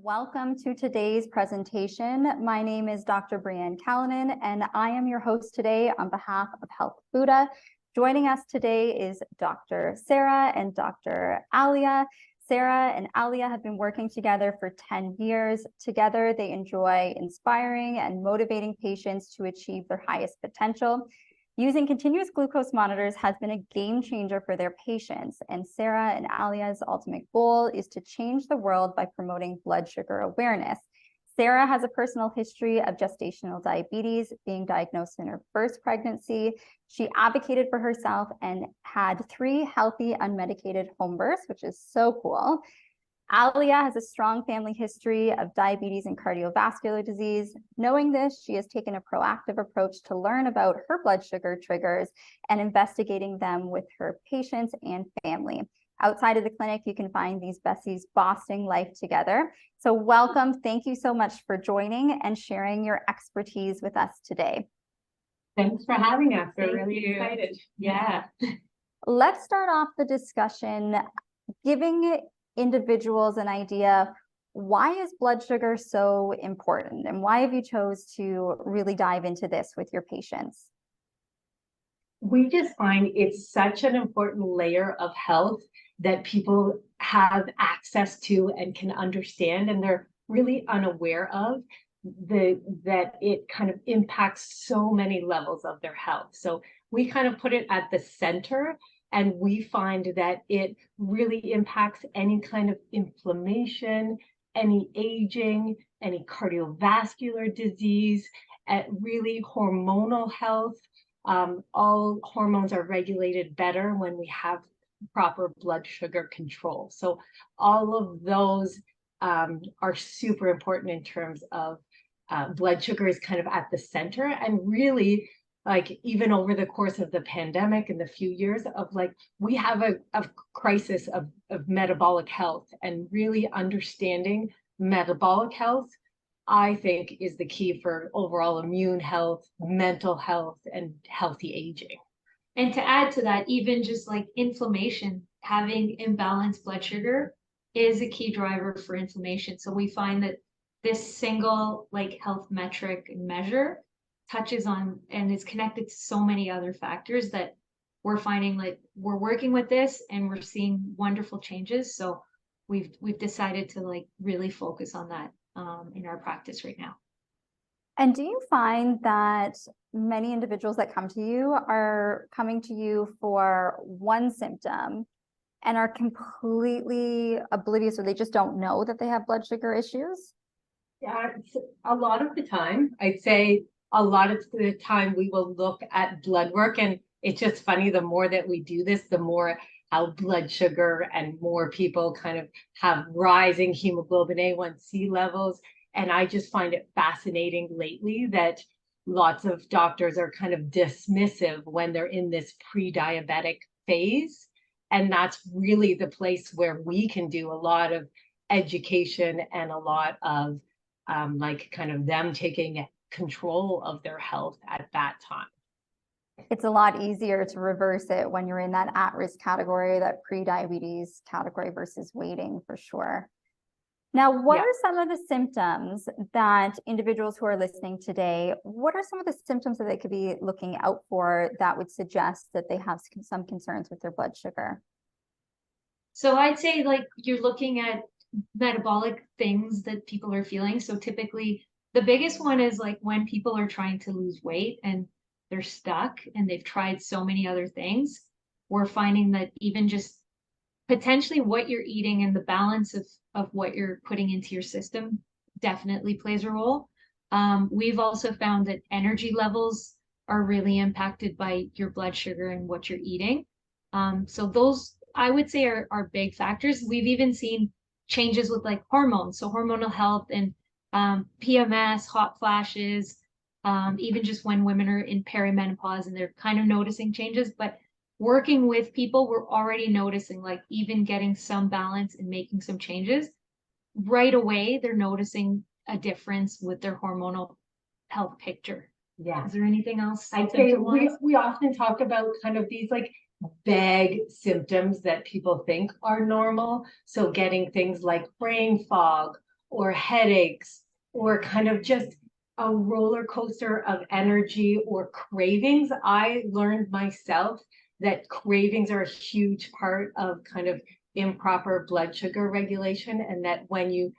Welcome to today's presentation. My name is Dr. Brianne Callanan, and I am your host today on behalf of Health Buddha. Joining us today is Dr. Sarah and Dr. Aliyah. Sarah and Aliyah have been working together for 10 years. Together, they enjoy inspiring and motivating patients to achieve their highest potential. Using continuous glucose monitors has been a game changer for their patients, and Sarah and Aliyah's ultimate goal is to change the world by promoting blood sugar awareness. Sarah has a personal history of gestational diabetes, being diagnosed in her first pregnancy. She advocated for herself and had 3 healthy, unmedicated home births, which is so cool. Aliyah has a strong family history of diabetes and cardiovascular disease. Knowing this, she has taken a proactive approach to learn about her blood sugar triggers and investigating them with her patients and family. Outside of the clinic, you can find these besties bossing life together. So welcome. Thank you so much for joining and sharing your expertise with us today. Thanks for having us. We're Thank really you. excited. Yeah. Let's start off the discussion giving individuals an idea, why is blood sugar so important, and why have you chose to really dive into this with your patients? We just find it's such an important layer of health that people have access to and can understand, and they're really unaware of that it kind of impacts so many levels of their health. So we kind of put it at the center, and we find that it really impacts any kind of inflammation, any aging, any cardiovascular disease, really hormonal health. All hormones are regulated better when we have proper blood sugar control. So all of those are super important in terms of blood sugar is kind of at the center, and really, like, even over the course of the pandemic and the few years of, like, we have a crisis of metabolic health, and really understanding metabolic health, I think, is the key for overall immune health, mental health, and healthy aging. And to add to that, even just like inflammation, having imbalanced blood sugar is a key driver for inflammation. So we find that this single health metric and measure touches on and is connected to so many other factors that we're finding we're working with this and we're seeing wonderful changes. So we've decided to really focus on that in our practice right now. And do you find that many individuals that come to you are coming to you for one symptom and are completely oblivious, or they just don't know that they have blood sugar issues? Yeah, a lot of the time, I'd say a lot of the time we will look at blood work, and it's just funny, the more that we do this, the more our blood sugar and more people kind of have rising hemoglobin A1C levels. And I just find it fascinating lately that lots of doctors are kind of dismissive when they're in this pre-diabetic phase. And that's really the place where we can do a lot of education and a lot of kind of them taking control of their health at that time. It's a lot easier to reverse it when you're in that at-risk category, that pre-diabetes category, versus waiting, for sure. Now, what are some of the symptoms that individuals who are listening today, what are some of the symptoms that they could be looking out for that would suggest that they have some concerns with their blood sugar? So I'd say you're looking at metabolic things that people are feeling. So typically the biggest one is when people are trying to lose weight and they're stuck and they've tried so many other things, we're finding that even just potentially what you're eating and the balance of what you're putting into your system definitely plays a role. We've also found that energy levels are really impacted by your blood sugar and what you're eating. So those, I would say, are big factors. We've even seen changes with hormones, so hormonal health and PMS, hot flashes, even just when women are in perimenopause and they're kind of noticing changes. But working with people, we're already noticing even getting some balance and making some changes right away, they're noticing a difference with their hormonal health picture. Yeah. Is there anything else? I'd say we often talk about kind of these vague symptoms that people think are normal. So getting things like brain fog or headaches or kind of just a roller coaster of energy or cravings, I learned myself that cravings are a huge part of kind of improper blood sugar regulation, and that when you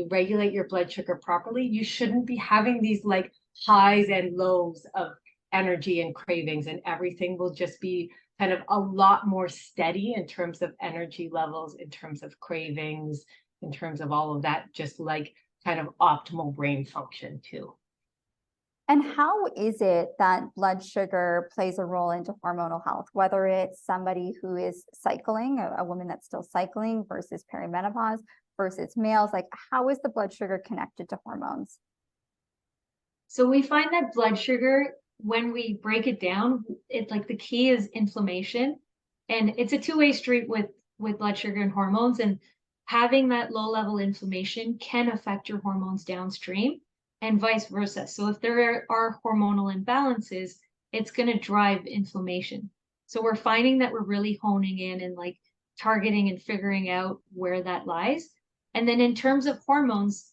regulate your blood sugar properly, you shouldn't be having these like highs and lows of energy and cravings, and everything will just be kind of a lot more steady in terms of energy levels, in terms of cravings, in terms of all of that, just like kind of optimal brain function too. And how is it that blood sugar plays a role into hormonal health, whether it's somebody who is cycling, a woman that's still cycling versus perimenopause versus males? Like, how is the blood sugar connected to hormones? So we find that blood sugar, when we break it down, it like the key is inflammation, and it's a two-way street with blood sugar and hormones, and having that low level inflammation can affect your hormones downstream and vice versa. So if there are hormonal imbalances, it's going to drive inflammation. So we're finding that we're really honing in and like targeting and figuring out where that lies. And then in terms of hormones,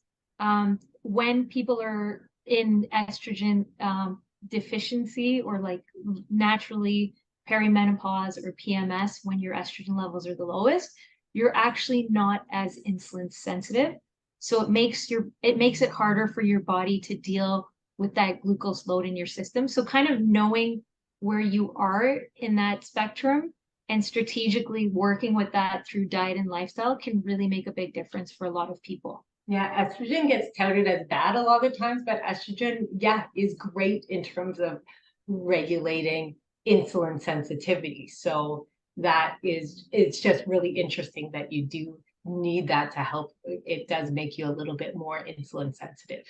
when people are in estrogen deficiency or like naturally perimenopause or PMS, when your estrogen levels are the lowest, you're actually not as insulin sensitive. So it makes it harder for your body to deal with that glucose load in your system. So kind of knowing where you are in that spectrum and strategically working with that through diet and lifestyle can really make a big difference for a lot of people. Yeah, estrogen gets touted as bad a lot of times, but estrogen, yeah, is great in terms of regulating insulin sensitivity. So it's just really interesting that you do need that to help. It does make you a little bit more insulin sensitive.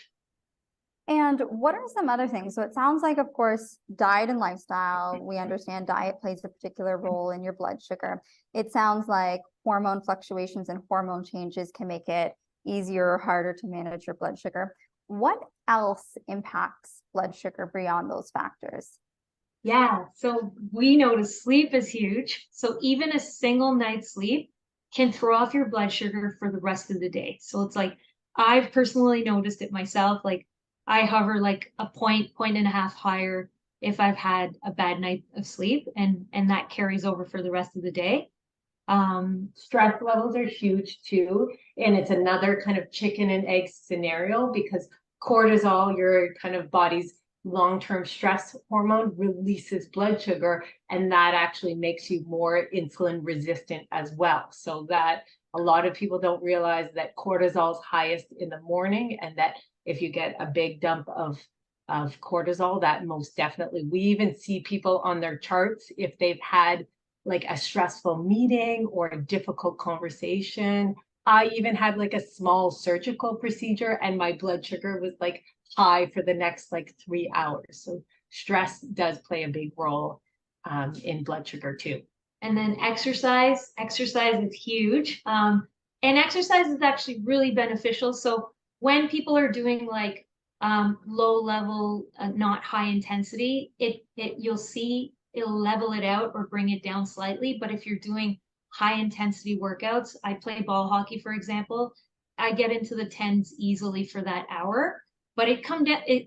And what are some other things? So it sounds like, of course, diet and lifestyle. We understand diet plays a particular role in your blood sugar. It sounds like hormone fluctuations and hormone changes can make it easier or harder to manage your blood sugar. What else impacts blood sugar beyond those factors? Yeah, so we notice sleep is huge. So even a single night's sleep can throw off your blood sugar for the rest of the day. So it's like, I've personally noticed it myself. Like I hover like a point and a half higher if I've had a bad night of sleep, and that carries over for the rest of the day. Stress levels are huge too, and it's another kind of chicken and egg scenario because cortisol, your kind of body's long-term stress hormone, releases blood sugar, and that actually makes you more insulin resistant as well. So that a lot of people don't realize that cortisol's highest in the morning, and that if you get a big dump of cortisol, that most definitely, we even see people on their charts if they've had like a stressful meeting or a difficult conversation. I even had like a small surgical procedure and my blood sugar was like high for the next like 3 hours. So stress does play a big role in blood sugar too. And then exercise is huge. And exercise is actually really beneficial. So when people are doing like low level, not high intensity, you'll see it'll level it out or bring it down slightly. But if you're doing high intensity workouts, I play ball hockey, for example, I get into the tens easily for that hour, but it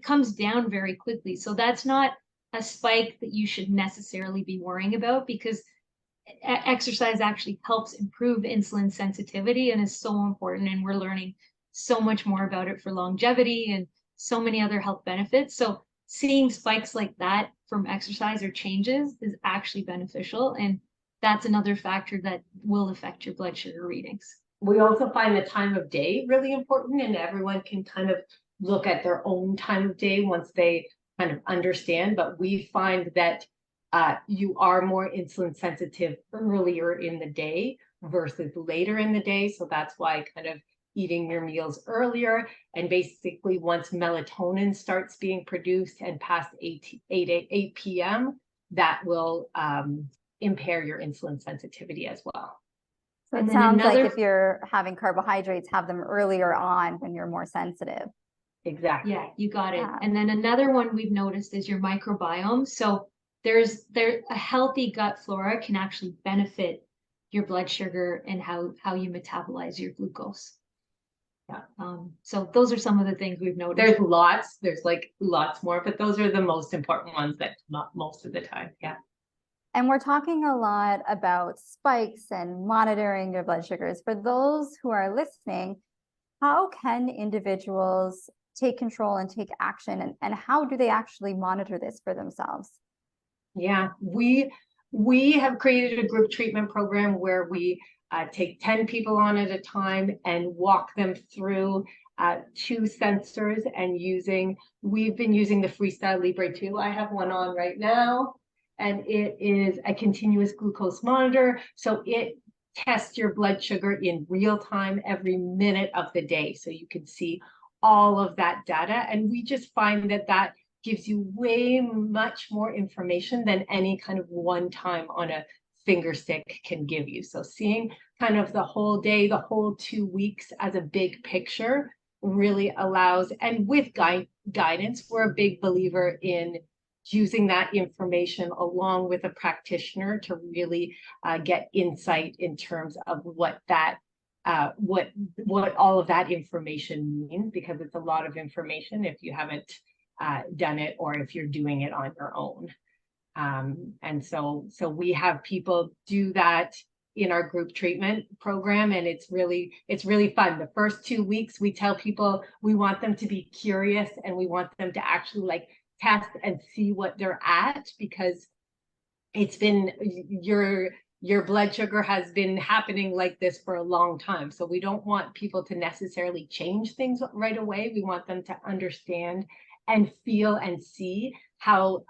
comes down very quickly. So that's not a spike that you should necessarily be worrying about, because exercise actually helps improve insulin sensitivity and is so important. And we're learning so much more about it for longevity and so many other health benefits. So seeing spikes like that from exercise or changes is actually beneficial. And that's another factor that will affect your blood sugar readings. We also find the time of day really important, and everyone can kind of look at their own time of day once they kind of understand. But we find that you are more insulin sensitive earlier in the day versus later in the day. So that's why kind of eating your meals earlier, and basically once melatonin starts being produced and past 8 p.m., that will impair your insulin sensitivity as well. So it sounds like if you're having carbohydrates, have them earlier on when you're more sensitive. Exactly. Yeah, you got it. And then another one we've noticed is your microbiome. So a healthy gut flora can actually benefit your blood sugar and how you metabolize your glucose. Yeah. So those are some of the things we've noticed. There's like lots more, but those are the most important ones that come up most of the time. Yeah. And we're talking a lot about spikes and monitoring their blood sugars. For those who are listening, how can individuals take control and take action, and how do they actually monitor this for themselves? Yeah, we have created a group treatment program where we take 10 people on at a time and walk them through 2 sensors and we've been using the Freestyle Libre 2. I have one on right now, and it is a continuous glucose monitor. So it tests your blood sugar in real time every minute of the day. So you can see all of that data. And we just find that gives you way much more information than any kind of one time on a finger stick can give you. So seeing kind of the whole day, the whole 2 weeks as a big picture really allows, and with guidance, we're a big believer in using that information along with a practitioner to really get insight in terms of what all of that information means, because it's a lot of information if you haven't done it or if you're doing it on your own. And so we have people do that in our group treatment program, and it's really fun. The first 2 weeks, we tell people we want them to be curious and we want them to actually like test and see what they're at, because it's been your blood sugar has been happening like this for a long time. So we don't want people to necessarily change things right away. We want them to understand and feel and see how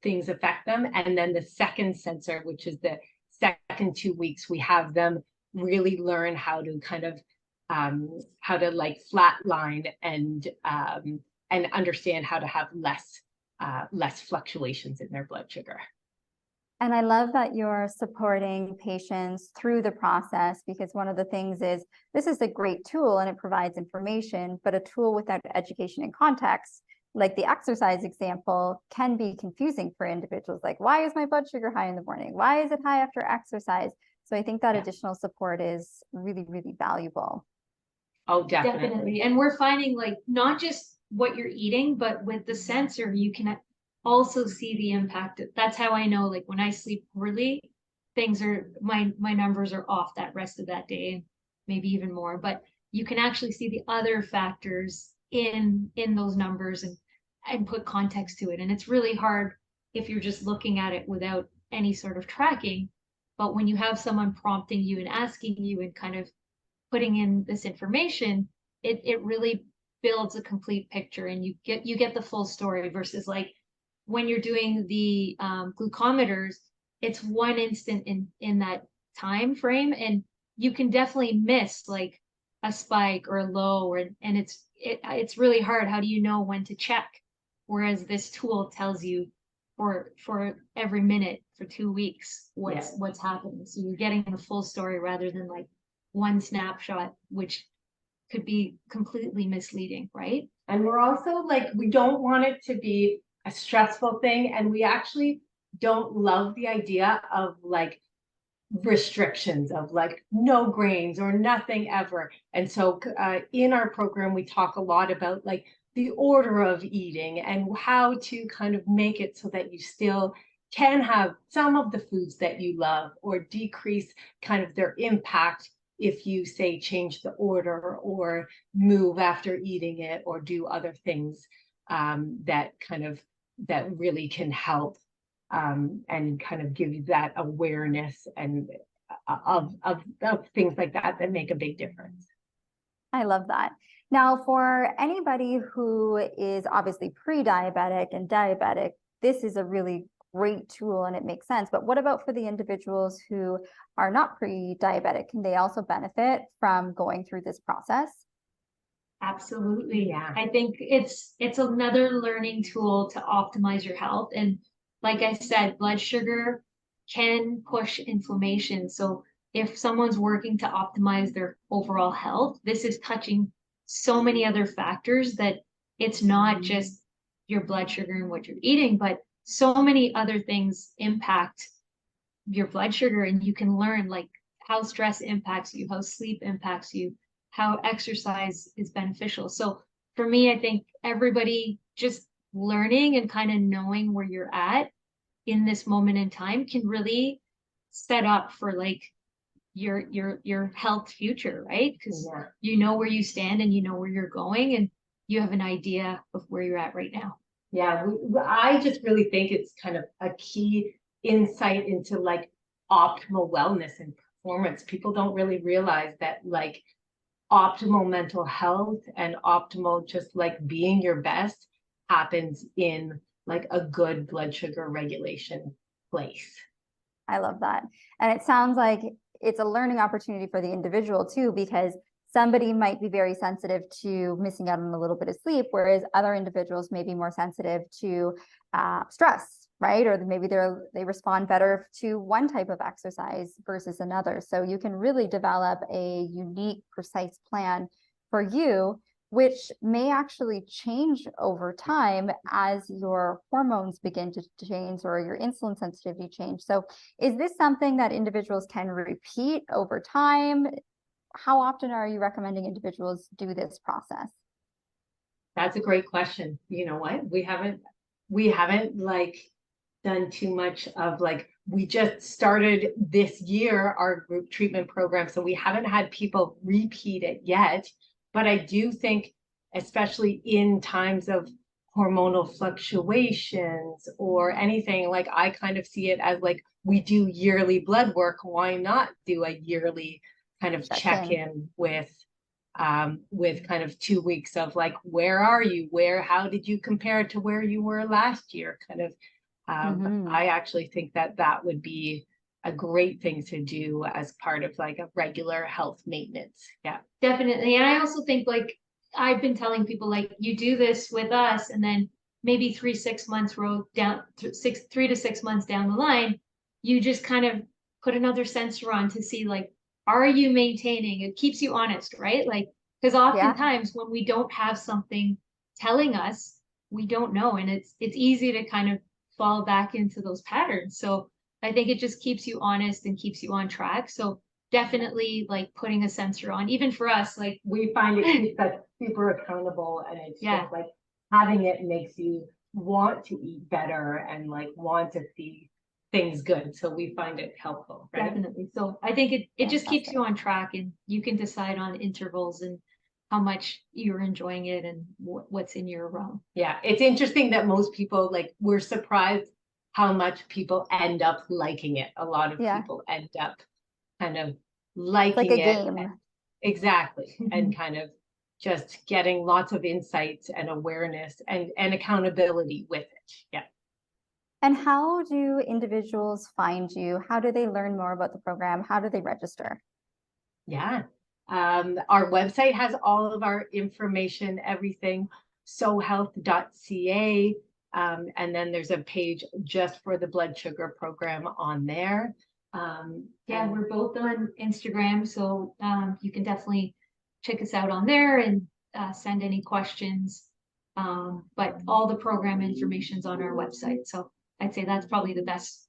things affect them. And then the second sensor, which is the second 2 weeks, we have them really learn how to kind of how to like flatline and understand how to have less fluctuations in their blood sugar. And I love that you're supporting patients through the process, because one of the things is this is a great tool and it provides information, but a tool without education and context, like the exercise example, can be confusing for individuals. Like, why is my blood sugar high in the morning? Why is it high after exercise? So I think that additional support is really, really valuable. Oh, definitely. And we're finding like not just what you're eating, but with the sensor, you can also see the impact. That's how I know, like when I sleep poorly, my numbers are off that rest of that day, maybe even more. But you can actually see the other factors in those numbers and put context to it. And it's really hard if you're just looking at it without any sort of tracking. But when you have someone prompting you and asking you and kind of putting in this information, it really builds a complete picture, and you get the full story, versus like when you're doing the glucometers, it's one instant in that time frame, and you can definitely miss like a spike or a low, and it's really hard. How do you know when to check? Whereas this tool tells you for every minute for 2 weeks what's happening. So you're getting the full story rather than like one snapshot, which could be completely misleading, right? And we're also like, we don't want it to be a stressful thing, and we actually don't love the idea of like restrictions of like no grains or nothing ever. And so in our program, we talk a lot about like the order of eating and how to kind of make it so that you still can have some of the foods that you love, or decrease kind of their impact if you say change the order or move after eating it or do other things that really can help and kind of give you that awareness and of things like that make a big difference. I love that. Now, for anybody who is obviously pre-diabetic and diabetic, this is a really great tool and it makes sense. But what about for the individuals who are not pre-diabetic? Can they also benefit from going through this process? Absolutely. Yeah. I think it's another learning tool to optimize your health. And like I said, blood sugar can push inflammation. So if someone's working to optimize their overall health, this is touching so many other factors that it's not just your blood sugar and what you're eating, but so many other things impact your blood sugar. And you can learn like how stress impacts you, how sleep impacts you, how exercise is beneficial. So for me, I think everybody just learning and kind of knowing where you're at in this moment in time can really set up for like your health future, right? Because you know where you stand and you know where you're going and you have an idea of where you're at right now. Yeah, I just really think it's kind of a key insight into like optimal wellness and performance. People don't really realize that like optimal mental health and optimal just like being your best happens in like a good blood sugar regulation place. I love that. And it sounds like it's a learning opportunity for the individual too, because somebody might be very sensitive to missing out on a little bit of sleep, whereas other individuals may be more sensitive to stress, right? Or maybe they respond better to one type of exercise versus another. So you can really develop a unique, precise plan for you, which may actually change over time as your hormones begin to change or your insulin sensitivity change. So is this something that individuals can repeat over time? How often are you recommending individuals do this process? That's a great question. You know what? We haven't like done too much of like, we just started this year our group treatment program, so we haven't had people repeat it yet. But I do think, especially in times of hormonal fluctuations or anything, like I kind of see it as like we do yearly blood work. Why not do a yearly kind of check-in with kind of 2 weeks of like, where are you? How did you compare to where you were last year? Kind of, I actually think that would be a great thing to do as part of like a regular health maintenance. Yeah, definitely. And I also think like, I've been telling people like, you do this with us and then maybe 3 to 6 months down the line, you just kind of put another sensor on to see like, are you maintaining? It keeps you honest, right? Like, because oftentimes when we don't have something telling us, we don't know. And it's easy to kind of fall back into those patterns. So I think it just keeps you honest and keeps you on track. So definitely like putting a sensor on, even for us, like we find it keeps us super accountable, and it's just like having it makes you want to eat better and like want to see things good. So we find it helpful, right? Definitely. So I think it just keeps you on track, and you can decide on intervals and how much you're enjoying it and what's in your realm. Yeah, it's interesting that most people, like, we're surprised how much people end up liking it. A lot of people end up kind of liking like a it. Game. Exactly. And kind of just getting lots of insights and awareness and accountability with it. Yeah. And how do individuals find you? How do they learn more about the program? How do they register? Yeah. Our website has all of our information, everything, sohealth.ca. And then there's a page just for the blood sugar program on there. We're both on Instagram, so you can definitely check us out on there and send any questions. But all the program information's on our website. So I'd say that's probably the best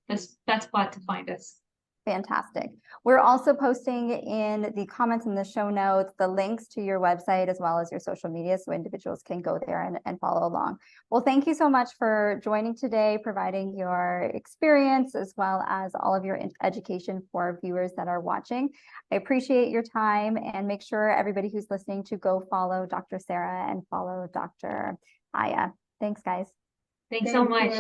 spot to find us. Fantastic. We're also posting in the comments in the show notes the links to your website as well as your social media, so individuals can go there and follow along. Well, thank you so much for joining today, providing your experience as well as all of your education for viewers that are watching. I appreciate your time, and make sure everybody who's listening to go follow Dr. Sarah and follow Dr. Aliyah. Thanks, guys. Thanks so much.